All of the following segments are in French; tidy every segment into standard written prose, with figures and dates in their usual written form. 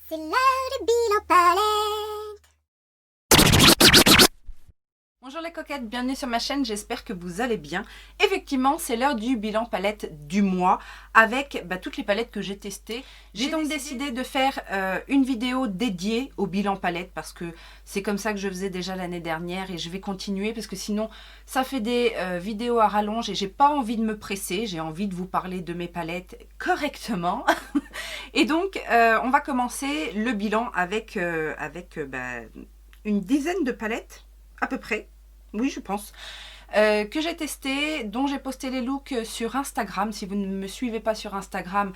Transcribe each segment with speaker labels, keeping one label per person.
Speaker 1: C'est l'heure du bilan palette.
Speaker 2: Bonjour les coquettes, bienvenue sur ma chaîne, j'espère que vous allez bien. Effectivement, c'est l'heure du bilan palette du mois avec toutes les palettes que j'ai testées. J'ai donc décidé de faire une vidéo dédiée au bilan palette parce que c'est comme ça que je faisais déjà l'année dernière et je vais continuer parce que sinon ça fait des vidéos à rallonge et j'ai pas envie de me presser, j'ai envie de vous parler de mes palettes correctement. Et donc on va commencer le bilan avec, une dizaine de palettes à peu près. Oui, je pense. Que j'ai testé, dont j'ai posté les looks sur Instagram. Si vous ne me suivez pas sur Instagram,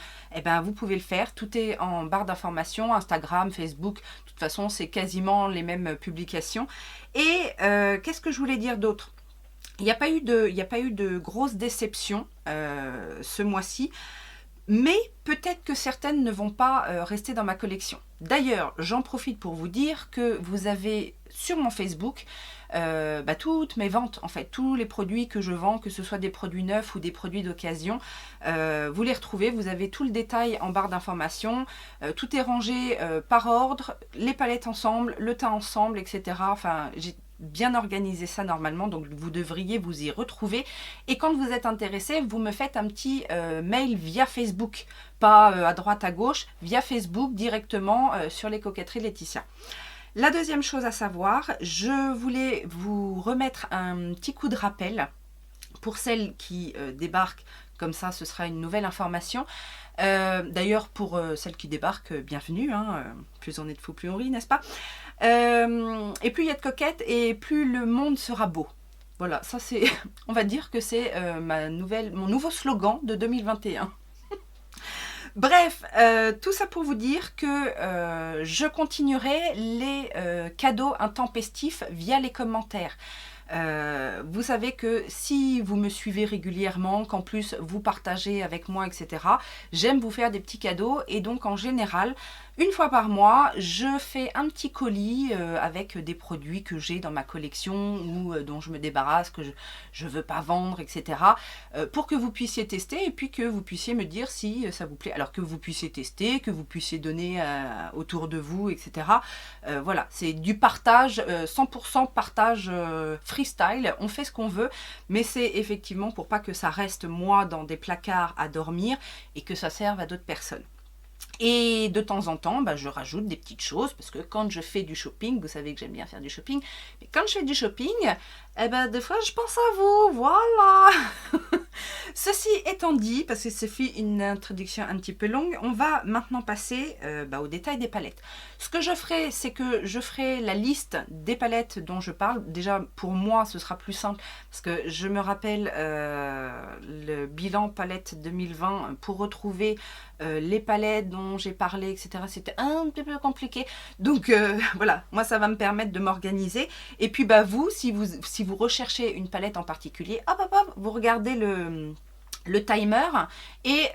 Speaker 2: vous pouvez le faire. Tout est en barre d'informations, Instagram, Facebook. De toute façon, c'est quasiment les mêmes publications. Et qu'est-ce que je voulais dire d'autre ? Il n'y a pas eu de grosse déception ce mois-ci. Mais peut-être que certaines ne vont pas rester dans ma collection. D'ailleurs, j'en profite pour vous dire que vous avez sur mon Facebook toutes mes ventes, en fait, tous les produits que je vends, que ce soit des produits neufs ou des produits d'occasion, vous les retrouvez, vous avez tout le détail en barre d'informations, tout est rangé par ordre, les palettes ensemble, le teint ensemble, etc. Enfin, j'ai bien organisé ça normalement, donc vous devriez vous y retrouver. Et quand vous êtes intéressé, vous me faites un petit mail via Facebook, pas à droite à gauche, via Facebook directement sur les coquetteries Laetitia. La deuxième chose à savoir, je voulais vous remettre un petit coup de rappel pour celles qui débarquent. Comme ça, ce sera une nouvelle information. D'ailleurs, pour celles qui débarquent, bienvenue. Plus on est de fous, plus on rit, n'est-ce pas? Et plus il y a de coquettes, et plus le monde sera beau. Voilà, ça c'est, on va dire que c'est mon nouveau slogan de 2021. Bref, tout ça pour vous dire que je continuerai les cadeaux intempestifs via les commentaires. Vous savez que si vous me suivez régulièrement, qu'en plus vous partagez avec moi, etc., j'aime vous faire des petits cadeaux et donc en général, une fois par mois, je fais un petit colis avec des produits que j'ai dans ma collection ou dont je me débarrasse, que je veux pas vendre, etc., pour que vous puissiez tester et puis que vous puissiez me dire si ça vous plaît. Alors que vous puissiez tester, que vous puissiez donner autour de vous, etc. Voilà, c'est du partage, 100% partage freestyle, on fait ce qu'on veut, mais c'est effectivement pour pas que ça reste moi dans des placards à dormir et que ça serve à d'autres personnes. Et de temps en temps, je rajoute des petites choses, parce que quand je fais du shopping, vous savez que j'aime bien faire du shopping, mais quand je fais du shopping, des fois je pense à vous, voilà. Ceci étant dit, parce que ça fait une introduction un petit peu longue, on va maintenant passer au détail des palettes. Ce que je ferai, c'est que je ferai la liste des palettes dont je parle. Déjà, pour moi, ce sera plus simple, parce que je me rappelle le bilan palette 2020, pour retrouver les palettes dont j'ai parlé, etc. C'était un petit peu compliqué. Donc voilà, moi ça va me permettre de m'organiser. Et puis vous, si vous recherchez une palette en particulier, vous regardez le timer et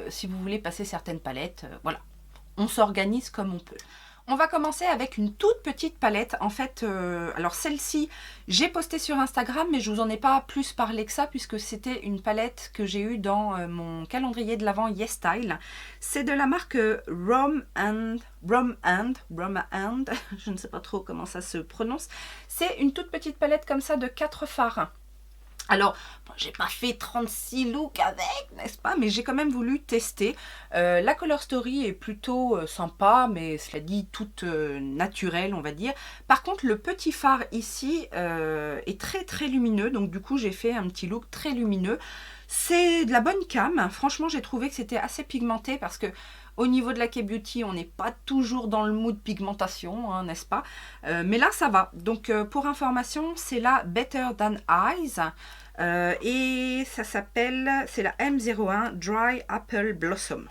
Speaker 2: si vous voulez passer certaines palettes, voilà, on s'organise comme on peut. On va commencer avec une toute petite palette. En fait, alors celle-ci, j'ai posté sur Instagram, mais je vous en ai pas plus parlé que ça, puisque c'était une palette que j'ai eue dans mon calendrier de l'Avent YesStyle. C'est de la marque Rom and, je ne sais pas trop comment ça se prononce. C'est une toute petite palette comme ça de 4 fards. Alors, j'ai pas fait 36 looks avec, n'est-ce pas? Mais j'ai quand même voulu tester. La Color Story est plutôt sympa, mais cela dit, toute naturelle, on va dire. Par contre, le petit phare ici est très très lumineux. Donc du coup, j'ai fait un petit look très lumineux. C'est de la bonne cam. Franchement, j'ai trouvé que c'était assez pigmenté parce que au niveau de la K-Beauty, on n'est pas toujours dans le mood pigmentation, n'est-ce pas? Mais là, ça va. Donc, pour information, c'est la Better Than Eyes. Et ça s'appelle, c'est la M01 Dry Apple Blossom.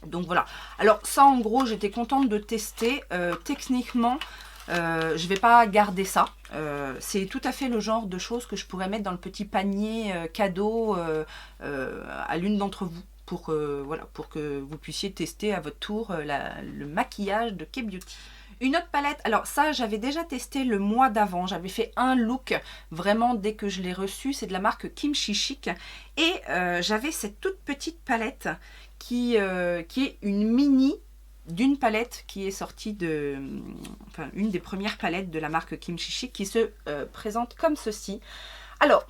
Speaker 2: Donc voilà. Alors ça, en gros, j'étais contente de tester. Techniquement, je vais pas garder ça. C'est tout à fait le genre de choses que je pourrais mettre dans le petit panier cadeau à l'une d'entre vous. Pour que vous puissiez tester à votre tour le maquillage de K-Beauty. Une autre palette, alors ça j'avais déjà testé le mois d'avant, j'avais fait un look vraiment dès que je l'ai reçu, c'est de la marque Kimchi Chic et j'avais cette toute petite palette qui est une mini d'une palette qui est sortie de... Enfin, une des premières palettes de la marque Kimchi Chic qui se présente comme ceci. Alors,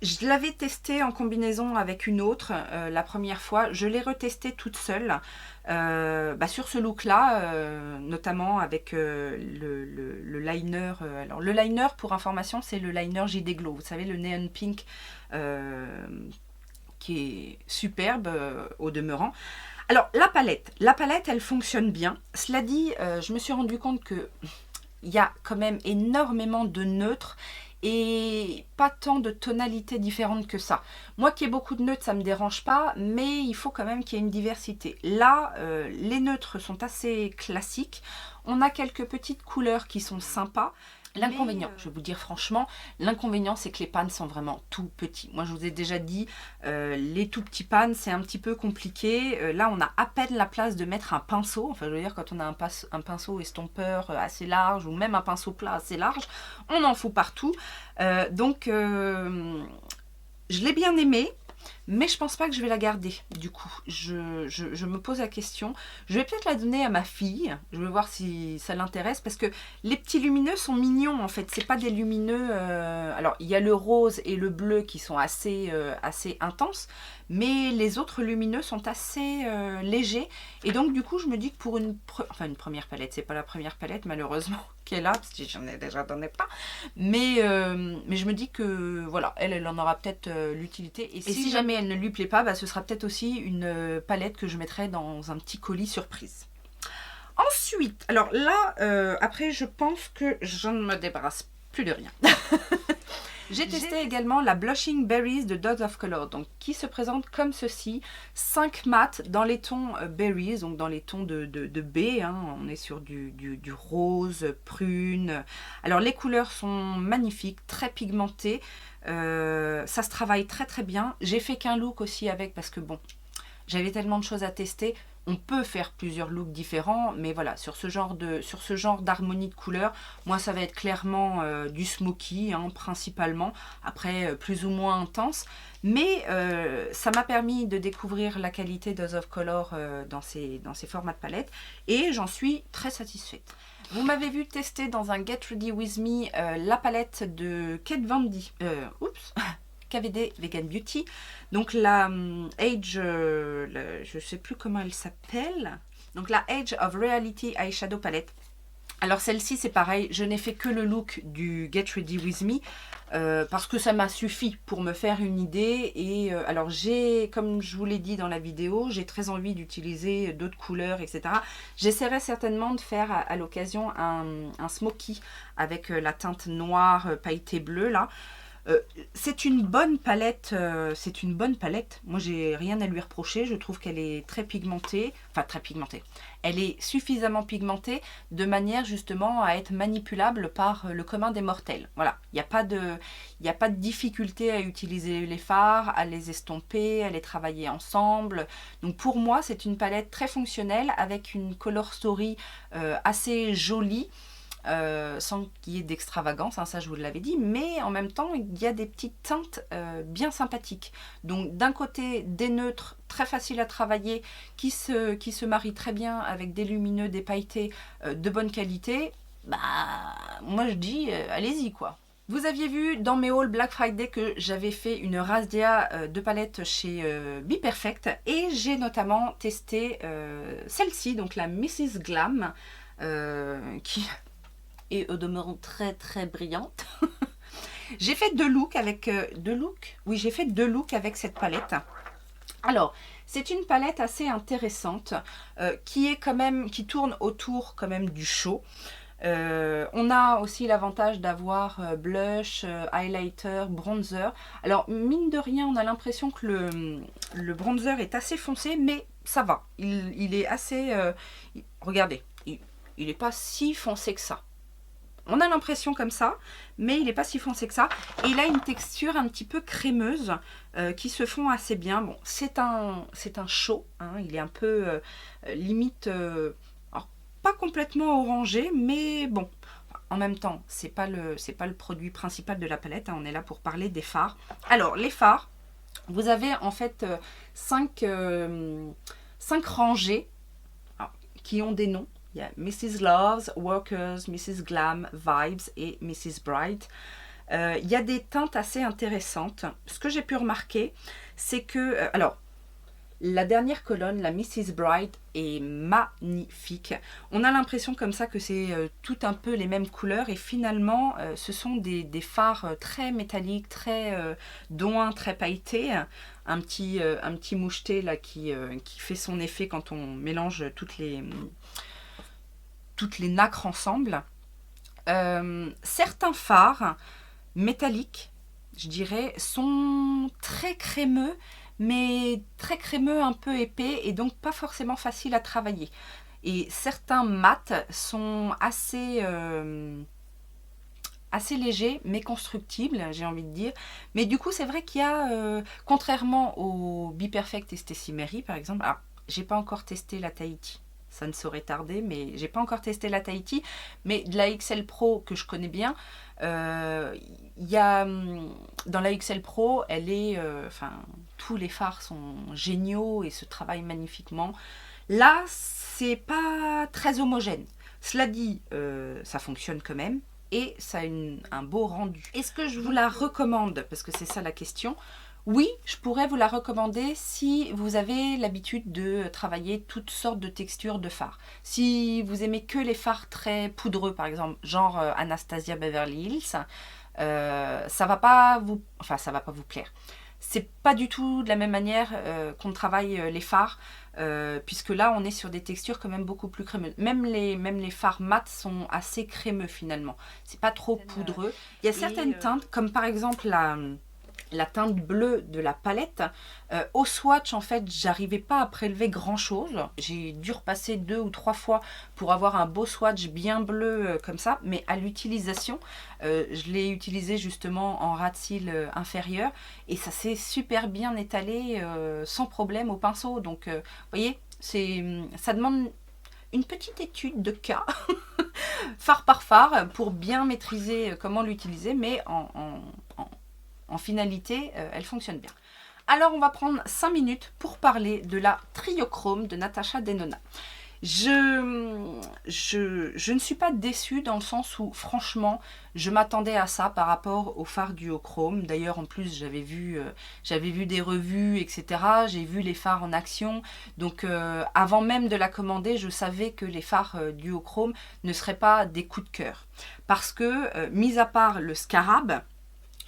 Speaker 2: je l'avais testé en combinaison avec une autre la première fois. Je l'ai retesté toute seule sur ce look-là, notamment avec le liner. Alors, le liner, pour information, c'est le liner JD Glow. Vous savez, le Neon Pink qui est superbe au demeurant. Alors, la palette, elle fonctionne bien. Cela dit, je me suis rendu compte qu'il y a quand même énormément de neutres et pas tant de tonalités différentes que ça. Moi qui ai beaucoup de neutres, ça ne me dérange pas, mais il faut quand même qu'il y ait une diversité. Là, les neutres sont assez classiques. On a quelques petites couleurs qui sont sympas. L'inconvénient, je vais vous dire franchement, l'inconvénient c'est que les pannes sont vraiment tout petits. Moi je vous ai déjà dit, les tout petits pannes c'est un petit peu compliqué. Là on a à peine la place de mettre un pinceau. Enfin je veux dire quand on a un pinceau estompeur assez large ou même un pinceau plat assez large, on en fout partout. Donc je l'ai bien aimé. Mais je pense pas que je vais la garder, du coup. Je me pose la question. Je vais peut-être la donner à ma fille. Je vais voir si ça l'intéresse. Parce que les petits lumineux sont mignons, en fait. C'est pas des lumineux... Alors, il y a le rose et le bleu qui sont assez intenses. Mais les autres lumineux sont assez légers. Et donc, du coup, je me dis que pour une première palette, c'est pas la première palette, malheureusement, qu'elle a. Parce que j'en ai déjà donné plein. Mais je me dis que, voilà, elle en aura peut-être l'utilité. Et si jamais elle ne lui plaît pas, ce sera peut-être aussi une palette que je mettrai dans un petit colis surprise. Ensuite, alors là, après, je pense que je ne me débarrasse plus de rien. J'ai testé également la Blushing Berries de Dose of Color, donc qui se présente comme ceci, 5 mat dans les tons berries, donc dans les tons de baie, hein, on est sur du rose, prune. Alors les couleurs sont magnifiques, très pigmentées, ça se travaille très très bien. J'ai fait qu'un look aussi avec parce que bon, j'avais tellement de choses à tester. On peut faire plusieurs looks différents, mais voilà, sur ce genre d'harmonie de couleurs, moi ça va être clairement du smoky, hein, principalement, après plus ou moins intense, mais ça m'a permis de découvrir la qualité Dose of Color dans ces formats de palette, et j'en suis très satisfaite. Vous m'avez vu tester dans un Get Ready With Me la palette de Kat Von D. KVD Vegan Beauty, donc la Age, je ne sais plus comment elle s'appelle, donc la Age of Reality Eyeshadow Palette. Alors celle-ci c'est pareil, je n'ai fait que le look du Get Ready With Me parce que ça m'a suffi pour me faire une idée. Et alors j'ai, comme je vous l'ai dit dans la vidéo, j'ai très envie d'utiliser d'autres couleurs, etc. J'essaierai certainement de faire à l'occasion un smoky avec la teinte noire pailletée bleue là. C'est une bonne palette, moi j'ai rien à lui reprocher, je trouve qu'elle est très pigmentée, enfin très pigmentée, elle est suffisamment pigmentée de manière justement à être manipulable par le commun des mortels. Voilà, il n'y a pas de difficulté à utiliser les fards, à les estomper, à les travailler ensemble. Donc pour moi c'est une palette très fonctionnelle avec une color story assez jolie. Sans qu'il y ait d'extravagance, hein, ça je vous l'avais dit, mais en même temps il y a des petites teintes bien sympathiques. Donc d'un côté des neutres très faciles à travailler qui se marient très bien avec des lumineux, des pailletés de bonne qualité. Moi je dis allez-y quoi. Vous aviez vu dans mes hauls Black Friday que j'avais fait une razzia de palettes chez Be Perfect, et j'ai notamment testé celle-ci, donc la Mrs Glam, qui et au demeurant très très brillante. J'ai fait deux looks avec j'ai fait deux looks avec cette palette. Alors c'est une palette assez intéressante qui tourne autour quand même du chaud. On a aussi l'avantage d'avoir blush, highlighter, bronzer. Alors mine de rien on a l'impression que le bronzer est assez foncé, mais ça va, il est assez regardez, il n'est pas si foncé que ça. On a l'impression comme ça, mais il n'est pas si foncé que ça. Et il a une texture un petit peu crémeuse qui se fond assez bien. Bon, c'est un chaud, hein, il est un peu limite, alors, pas complètement orangé, mais bon. En même temps, c'est pas le produit principal de la palette, hein, on est là pour parler des fards. Alors, les fards, vous avez en fait 5 rangées. qui ont des noms. Il y a Mrs. Loves, Workers, Mrs. Glam, Vibes et Mrs. Bright. Il y a des teintes assez intéressantes. Ce que j'ai pu remarquer, c'est que... alors, la dernière colonne, la Mrs. Bright, est magnifique. On a l'impression comme ça que c'est tout un peu les mêmes couleurs et finalement, ce sont des fards très métalliques, très doins, très pailletés. Un petit moucheté là qui fait son effet quand on mélange toutes les nacres ensemble. Certains fards métalliques, je dirais, sont très crémeux, mais très crémeux, un peu épais, et donc pas forcément facile à travailler. Et certains mats sont assez légers, mais constructibles, j'ai envie de dire. Mais du coup, c'est vrai qu'il y a, contrairement au Be Perfect et Stacey Mary, par exemple, alors, j'ai pas encore testé la Tahiti. Ça ne saurait tarder, mais j'ai pas encore testé la Tahiti. Mais de la XL Pro que je connais bien, il y a dans la XL Pro, elle est, tous les fards sont géniaux et se travaillent magnifiquement. Là, c'est pas très homogène. Cela dit, ça fonctionne quand même et ça a un beau rendu. Est-ce que je vous la recommande? Parce que c'est ça la question. Oui, je pourrais vous la recommander si vous avez l'habitude de travailler toutes sortes de textures de fards. Si vous aimez que les fards très poudreux, par exemple, genre Anastasia Beverly Hills, ça va pas vous plaire. C'est pas du tout de la même manière qu'on travaille les fards, puisque là on est sur des textures quand même beaucoup plus crémeuses. Même les fards mat sont assez crémeux finalement. C'est pas trop poudreux. Il y a certaines teintes, comme par exemple la teinte bleue de la palette. Au swatch, en fait, j'arrivais pas à prélever grand chose. J'ai dû repasser 2 ou 3 fois pour avoir un beau swatch bien bleu comme ça. Mais à l'utilisation, je l'ai utilisé justement en ras de cils inférieur. Et ça s'est super bien étalé sans problème au pinceau. Donc, vous voyez, ça demande une petite étude de cas, fard par fard, pour bien maîtriser comment l'utiliser. Mais en finalité, elle fonctionne bien. Alors, on va prendre 5 minutes pour parler de la Triochrome de Natasha Denona. Je ne suis pas déçue dans le sens où, franchement, je m'attendais à ça par rapport au phare duochrome. D'ailleurs, en plus, j'avais vu des revues, etc. J'ai vu les phares en action. Donc, avant même de la commander, je savais que les phares duochrome ne seraient pas des coups de cœur. Parce que, mis à part le scarab,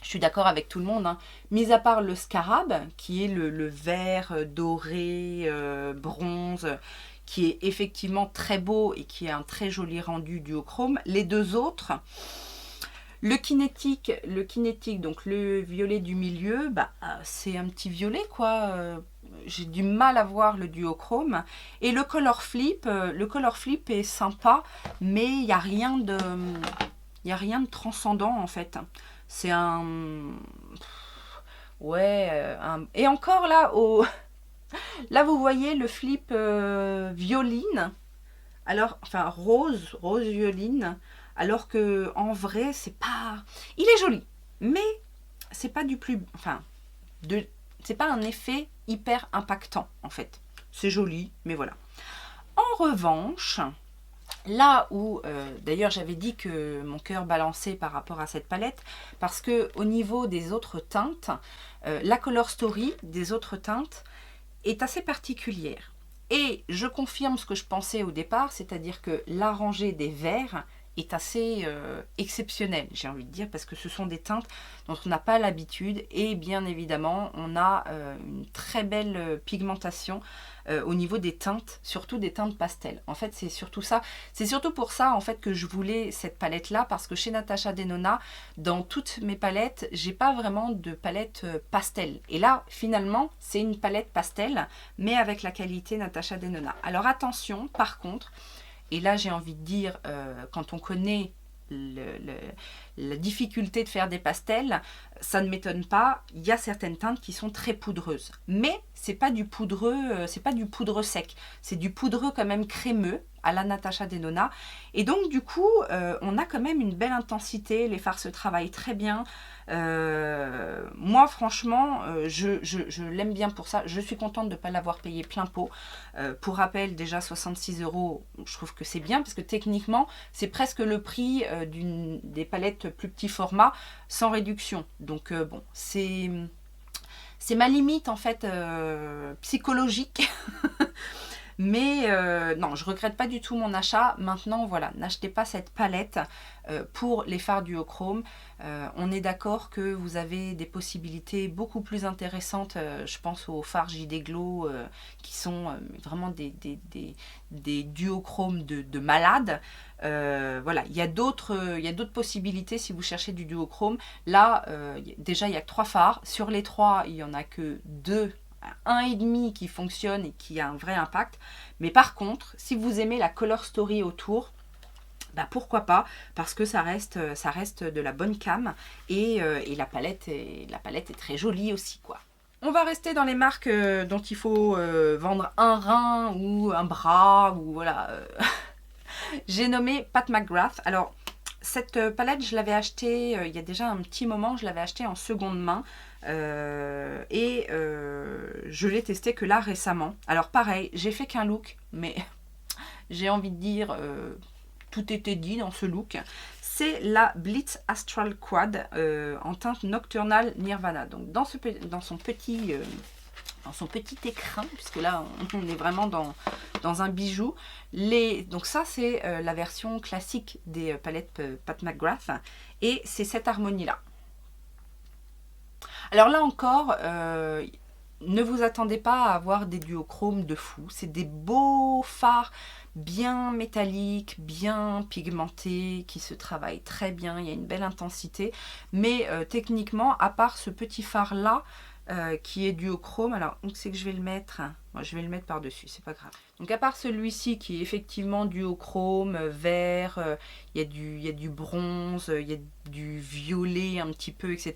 Speaker 2: je suis d'accord avec tout le monde, hein. Mis à part le scarab, qui est le vert doré, bronze, qui est effectivement très beau et qui a un très joli rendu duochrome, les deux autres, le kinétique, donc le violet du milieu, bah, c'est un petit violet quoi. J'ai du mal à voir le duochrome. Et le color flip est sympa, mais il n'y a rien de transcendant en fait. C'est un... Ouais... Et encore là, là vous voyez le flip violine. Alors, enfin rose violine. Alors que en vrai, c'est pas... Il est joli, mais c'est pas du plus... Enfin, c'est pas un effet hyper impactant en fait. C'est joli, mais voilà. En revanche... Là où, d'ailleurs j'avais dit que mon cœur balançait par rapport à cette palette, parce que au niveau des autres teintes, la color story des autres teintes est assez particulière. Et je confirme ce que je pensais au départ, c'est-à-dire que la rangée des verts est assez exceptionnelle, j'ai envie de dire, parce que ce sont des teintes dont on n'a pas l'habitude, et bien évidemment on a une très belle pigmentation au niveau des teintes, surtout des teintes pastel. En fait, c'est surtout ça. C'est surtout pour ça en fait que je voulais cette palette là, parce que chez Natasha Denona, dans toutes mes palettes, j'ai pas vraiment de palette pastel. Et là, finalement, c'est une palette pastel, mais avec la qualité Natasha Denona. Alors attention, par contre, et là j'ai envie de dire, quand on connaît la difficulté de faire des pastels, ça ne m'étonne pas, il y a certaines teintes qui sont très poudreuses. Mais c'est pas du poudreux sec, c'est du poudreux quand même crémeux, à la Natasha Denona. Et donc du coup, on a quand même une belle intensité, les fards se travaillent très bien. Moi franchement, je l'aime bien pour ça. Je suis contente de ne pas l'avoir payé plein pot. Pour rappel, déjà 66 €, je trouve que c'est bien, parce que techniquement, c'est presque le prix des palettes plus petit format, sans réduction. Donc bon, c'est ma limite en fait psychologique. Mais non, je regrette pas du tout mon achat. Maintenant, voilà, n'achetez pas cette palette pour les fards duochrome. On est d'accord que vous avez des possibilités beaucoup plus intéressantes. Je pense aux fards JD Glow qui sont vraiment des duochromes de malades. Voilà, il y a d'autres possibilités si vous cherchez du duochrome. Là, déjà, il n'y a que 3 fards. Sur les 3, il n'y en a que 2. 1,5 qui fonctionne et qui a un vrai impact. Mais par contre, si vous aimez la color story autour, bah pourquoi pas, parce que ça reste de la bonne cam et la palette est très jolie aussi, quoi. On va rester dans les marques dont il faut vendre un rein ou un bras, ou voilà. J'ai nommé Pat McGrath. Alors, cette palette, je l'avais achetée il y a déjà un petit moment, je l'avais achetée en seconde main. Je l'ai testé que là récemment. Alors pareil, j'ai fait qu'un look, mais j'ai envie de dire tout était dit dans ce look. C'est la Blitz Astral Quad en teinte Nocturnal Nirvana. Donc dans son petit écrin, puisque là on est vraiment dans un bijou. Donc ça c'est la version classique des palettes Pat McGrath, et c'est cette harmonie là. Alors là encore, ne vous attendez pas à avoir des duochromes de fou. C'est des beaux fards bien métalliques, bien pigmentés, qui se travaillent très bien. Il y a une belle intensité. Mais techniquement, à part ce petit phare là, qui est duochrome, alors où c'est que je vais le mettre? Moi, je vais le mettre par-dessus, c'est pas grave. Donc à part celui-ci qui est effectivement duochrome, vert, il y a du bronze, il y a du violet un petit peu, etc.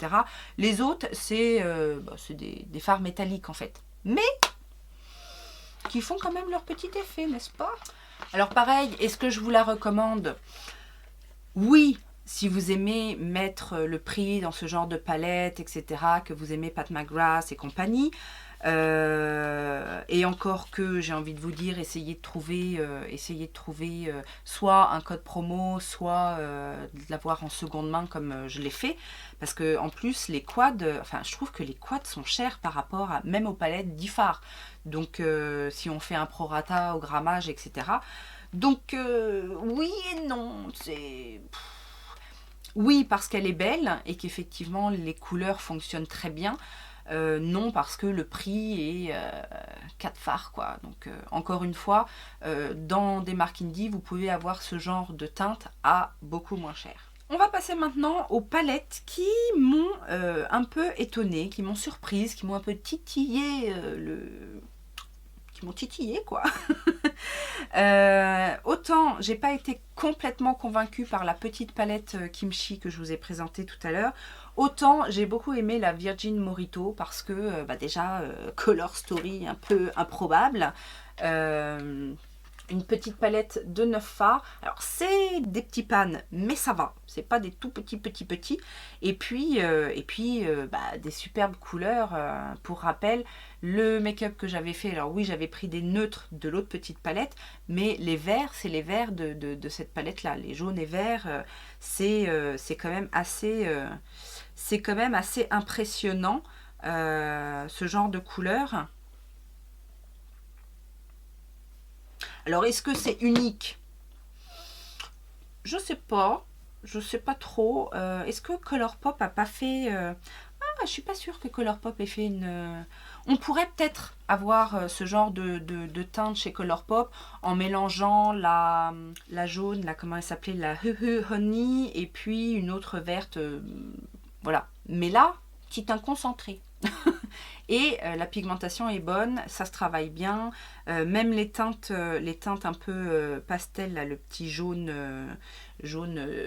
Speaker 2: Les autres, c'est des fards métalliques en fait. Mais qui font quand même leur petit effet, n'est-ce pas? Alors pareil, est-ce que je vous la recommande? Oui, si vous aimez mettre le prix dans ce genre de palette, etc., que vous aimez Pat McGrath et compagnie. Et encore que j'ai envie de vous dire, essayez de trouver soit un code promo, soit de l'avoir en seconde main comme je l'ai fait, parce que en plus les quads, enfin je trouve que les quads sont chers par rapport à même aux palettes d'IFAR. Donc si on fait un prorata au grammage, etc. Donc oui et non, c'est... Oui, parce qu'elle est belle et qu'effectivement les couleurs fonctionnent très bien. Non, parce que le prix est 4 fards, quoi. Donc, encore une fois, dans des marques indie, vous pouvez avoir ce genre de teinte à beaucoup moins cher. On va passer maintenant aux palettes qui m'ont un peu étonnée, qui m'ont surprise, qui m'ont un peu titillé quoi. Autant j'ai pas été complètement convaincue par la petite palette Kimchi que je vous ai présentée tout à l'heure, autant j'ai beaucoup aimé la Virgin Morito parce que déjà color story un peu improbable. Une petite palette de 9 fards. Alors c'est des petits pans, mais ça va. C'est pas des tout petits. Et puis des superbes couleurs. Pour rappel, le make-up que j'avais fait, alors oui, j'avais pris des neutres de l'autre petite palette, mais les verts, c'est les verts de cette palette-là. Les jaunes et verts, c'est quand même assez impressionnant, ce genre de couleurs. Alors, est-ce que c'est unique? Je sais pas trop. Est-ce que Colourpop a pas fait... je suis pas sûre que Colourpop ait fait une... On pourrait peut-être avoir ce genre de teinte chez Colourpop en mélangeant la jaune, comment elle s'appelait, la Honey, et puis une autre verte. Voilà. Mais là, petit teint concentré. Et la pigmentation est bonne, ça se travaille bien, même les teintes un peu pastel, là, le petit jaune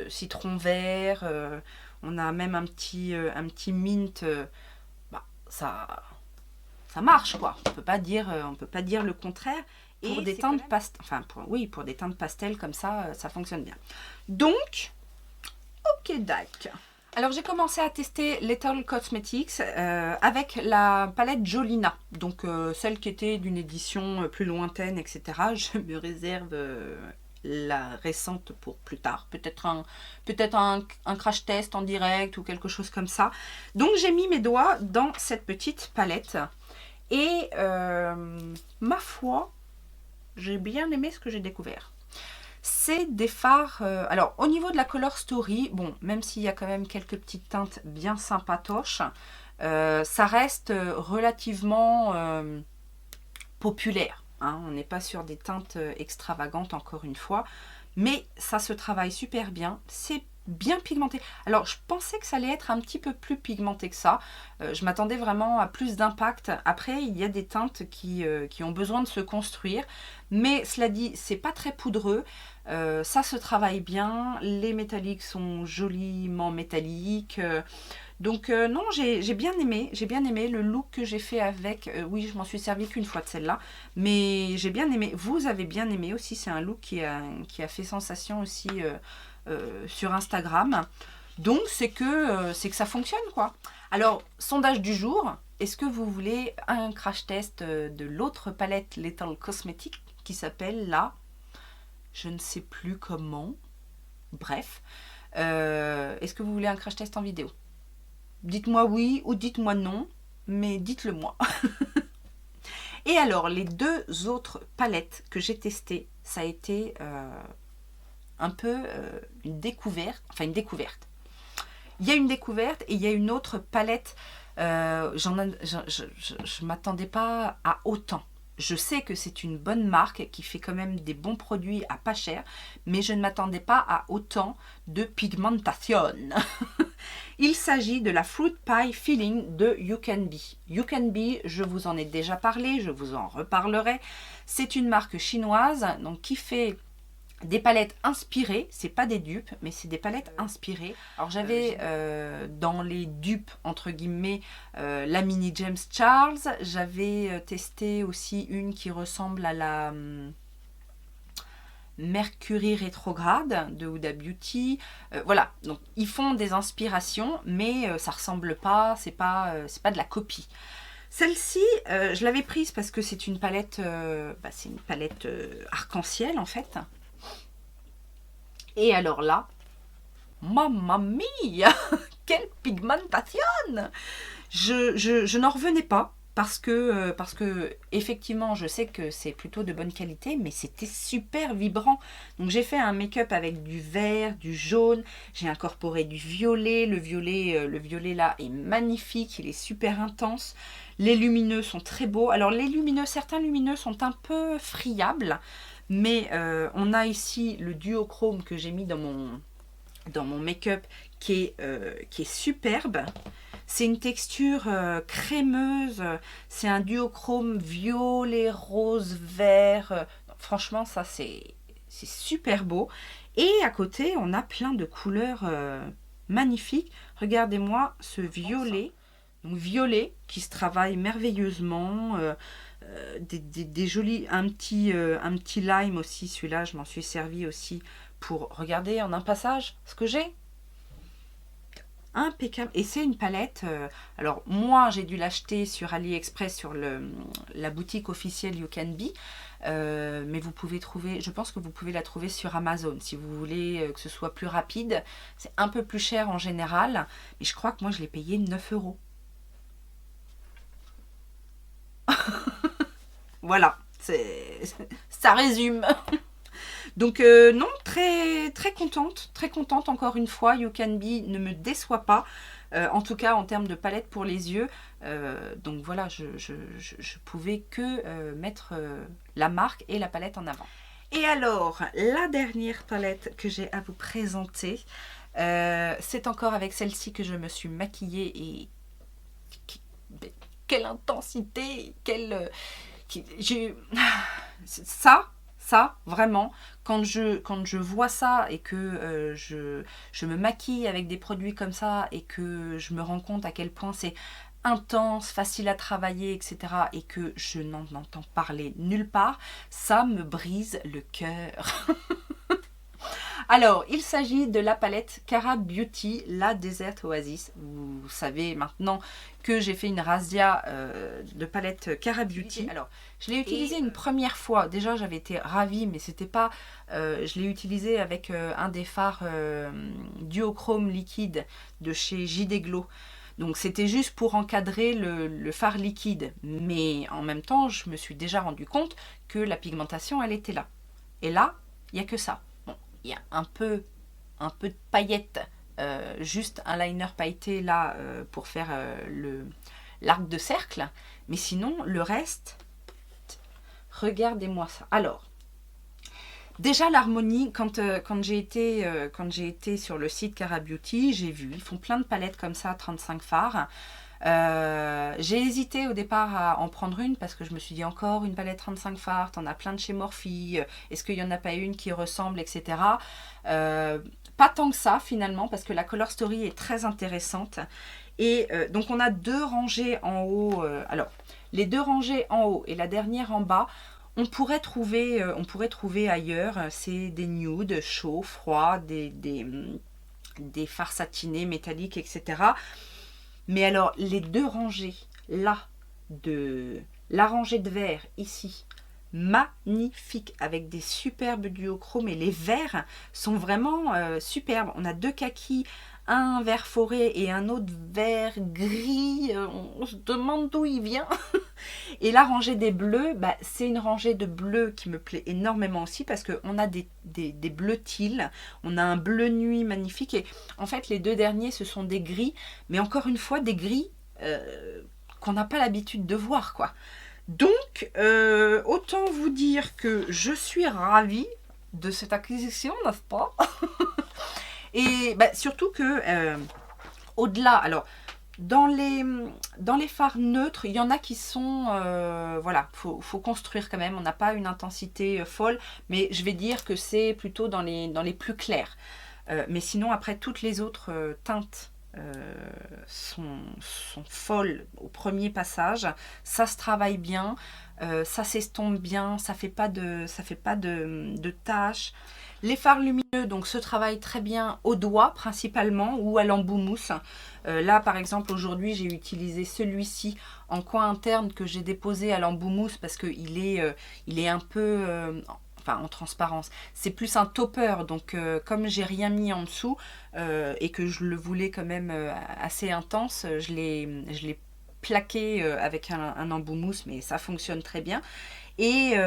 Speaker 2: citron vert, on a même un petit mint, ça marche quoi, on peut pas dire le contraire. pour des teintes pastel, enfin pour des teintes pastel comme ça, ça fonctionne bien. Donc, ok d'accord. Alors j'ai commencé à tester Little Cosmetics avec la palette Jolina, donc celle qui était d'une édition plus lointaine, etc. Je me réserve la récente pour plus tard, peut-être un crash test en direct ou quelque chose comme ça. Donc j'ai mis mes doigts dans cette petite palette et ma foi, j'ai bien aimé ce que j'ai découvert. C'est des fards, alors au niveau de la Color Story, bon, même s'il y a quand même quelques petites teintes bien sympatoches, ça reste relativement populaire. Hein, on n'est pas sur des teintes extravagantes encore une fois, mais ça se travaille super bien, c'est bien pigmenté. Alors je pensais que ça allait être un petit peu plus pigmenté que ça, je m'attendais vraiment à plus d'impact. Après il y a des teintes qui ont besoin de se construire, mais cela dit c'est pas très poudreux, ça se travaille bien, les métalliques sont joliment métalliques, donc non, j'ai bien aimé le look que j'ai fait avec, oui je m'en suis servi qu'une fois de celle-là, mais j'ai bien aimé, vous avez bien aimé aussi, c'est un look qui a fait sensation aussi sur Instagram, donc c'est que ça fonctionne quoi. Alors, sondage du jour, est-ce que vous voulez un crash test de l'autre palette Little Cosmetics qui s'appelle là, je ne sais plus comment, bref, est-ce que vous voulez un crash test en vidéo? Dites-moi oui ou dites-moi non, mais dites-le moi. Et alors, les deux autres palettes que j'ai testées, ça a été un peu une découverte, enfin une découverte. Il y a une découverte et il y a une autre palette, je ne m'attendais pas à autant. Je sais que c'est une bonne marque qui fait quand même des bons produits à pas cher, mais je ne m'attendais pas à autant de pigmentation. Il s'agit de la Fruit Pie Filling de You Can Be. You Can Be, je vous en ai déjà parlé, je vous en reparlerai. C'est une marque chinoise donc, qui fait des palettes inspirées, c'est pas des dupes, mais c'est des palettes inspirées. Alors j'avais dans les dupes, entre guillemets, la mini James Charles. J'avais testé aussi une qui ressemble à la Mercury rétrograde de Huda Beauty. Voilà, donc ils font des inspirations, mais ça ressemble pas, c'est pas de la copie. Celle-ci, je l'avais prise parce que c'est une palette, c'est une palette arc-en-ciel en fait. Et alors là, mamma mia, quelle pigmentation! Je n'en revenais pas parce que effectivement, je sais que c'est plutôt de bonne qualité, mais c'était super vibrant. Donc j'ai fait un make-up avec du vert, du jaune, j'ai incorporé du violet. Le violet là est magnifique, il est super intense. Les lumineux sont très beaux. Alors les lumineux, certains lumineux sont un peu friables. Mais on a ici le duochrome que j'ai mis dans mon make-up qui est superbe. C'est une texture crémeuse. C'est un duochrome violet, rose, vert. Franchement, ça c'est super beau. Et à côté, on a plein de couleurs magnifiques. Regardez-moi ce violet. Donc violet qui se travaille merveilleusement. Des jolis, un petit lime aussi, celui-là je m'en suis servi aussi pour regarder en un passage ce que j'ai, impeccable. Et c'est une palette, alors moi j'ai dû l'acheter sur AliExpress sur la boutique officielle You Can Be, mais vous pouvez trouver, je pense que vous pouvez la trouver sur Amazon si vous voulez que ce soit plus rapide. C'est un peu plus cher en général, mais je crois que moi je l'ai payé 9 €. Voilà, ça résume. Donc non, très contente encore une fois. You Can Be ne me déçoit pas, en tout cas en termes de palette pour les yeux. Donc voilà, je pouvais que mettre la marque et la palette en avant. Et alors, la dernière palette que j'ai à vous présenter, c'est encore avec celle-ci que je me suis maquillée et quelle intensité, ça vraiment, quand je vois ça et que je me maquille avec des produits comme ça et que je me rends compte à quel point c'est intense, facile à travailler, etc. et que je n'en entends parler nulle part, ça me brise le cœur. Alors, il s'agit de la palette Cara Beauty, la Desert Oasis. Vous savez maintenant que j'ai fait une razzia de palette Cara Beauty. Alors, je l'ai utilisée une première fois. Déjà, j'avais été ravie, mais c'était pas... je l'ai utilisée avec un des fards duochrome liquide de chez JD Glow. Donc, c'était juste pour encadrer le fard liquide. Mais en même temps, je me suis déjà rendu compte que la pigmentation, elle était là. Et là, il n'y a que ça. Il y a un peu de paillettes, juste un liner pailleté là pour faire l'arc de cercle. Mais sinon, le reste, regardez-moi ça. Alors, déjà l'harmonie, quand j'ai été sur le site Cara Beauty, j'ai vu, ils font plein de palettes comme ça, 35 fards. J'ai hésité au départ à en prendre une parce que je me suis dit encore une palette 35 fards, t'en as plein de chez Morphe, est-ce qu'il n'y en a pas une qui ressemble, etc. Pas tant que ça finalement parce que la color story est très intéressante et donc on a deux rangées en haut, alors les deux rangées en haut et la dernière en bas on pourrait trouver ailleurs, c'est des nudes chauds, froids, des fards satinés, métalliques, etc. Mais alors, les deux rangées, là, la rangée de verre, ici, magnifique, avec des superbes duochromes, et les verres sont vraiment superbes. On a deux kakis, un vert forêt et un autre vert gris, on se demande d'où il vient. Et la rangée des bleus, bah, c'est une rangée de bleus qui me plaît énormément aussi parce qu'on a des bleus teal, on a un bleu nuit magnifique et en fait les deux derniers ce sont des gris, mais encore une fois des gris qu'on n'a pas l'habitude de voir quoi. Donc autant vous dire que je suis ravie de cette acquisition, n'est-ce pas? Et bah, surtout que au-delà, alors dans les fards neutres, il y en a qui sont, voilà, faut construire quand même, on n'a pas une intensité folle, mais je vais dire que c'est plutôt dans les plus clairs. Mais sinon, après, toutes les autres teintes sont folles au premier passage, ça se travaille bien, ça s'estompe bien, ça fait pas de taches. Les fards lumineux donc se travaillent très bien au doigt principalement ou à l'embout mousse. Là par exemple aujourd'hui j'ai utilisé celui-ci en coin interne que j'ai déposé à l'embout mousse parce qu'il est un peu enfin en transparence. C'est plus un topper donc comme j'ai rien mis en dessous et que je le voulais quand même assez intense, je l'ai plaqué avec un embout mousse mais ça fonctionne très bien. Et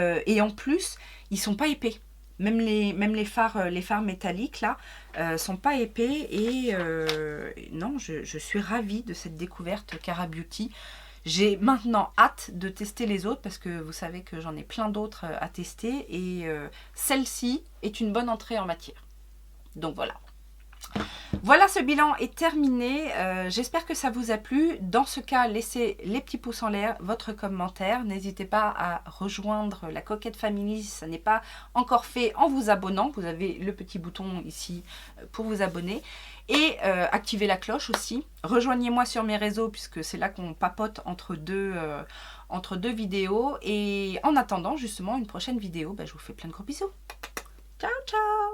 Speaker 2: en plus ils sont pas épais. Même les fards métalliques là sont pas épais et non, je suis ravie de cette découverte Cara Beauty. J'ai maintenant hâte de tester les autres parce que vous savez que j'en ai plein d'autres à tester et celle-ci est une bonne entrée en matière. Donc voilà. Voilà, ce bilan est terminé. J'espère que ça vous a plu. Dans ce cas, laissez les petits pouces en l'air, votre commentaire. N'hésitez pas à rejoindre la Coquette Family si ça n'est pas encore fait en vous abonnant. Vous avez le petit bouton ici pour vous abonner. Et activez la cloche aussi. Rejoignez-moi sur mes réseaux puisque c'est là qu'on papote entre deux vidéos. Et en attendant justement une prochaine vidéo, je vous fais plein de gros bisous. Ciao, ciao!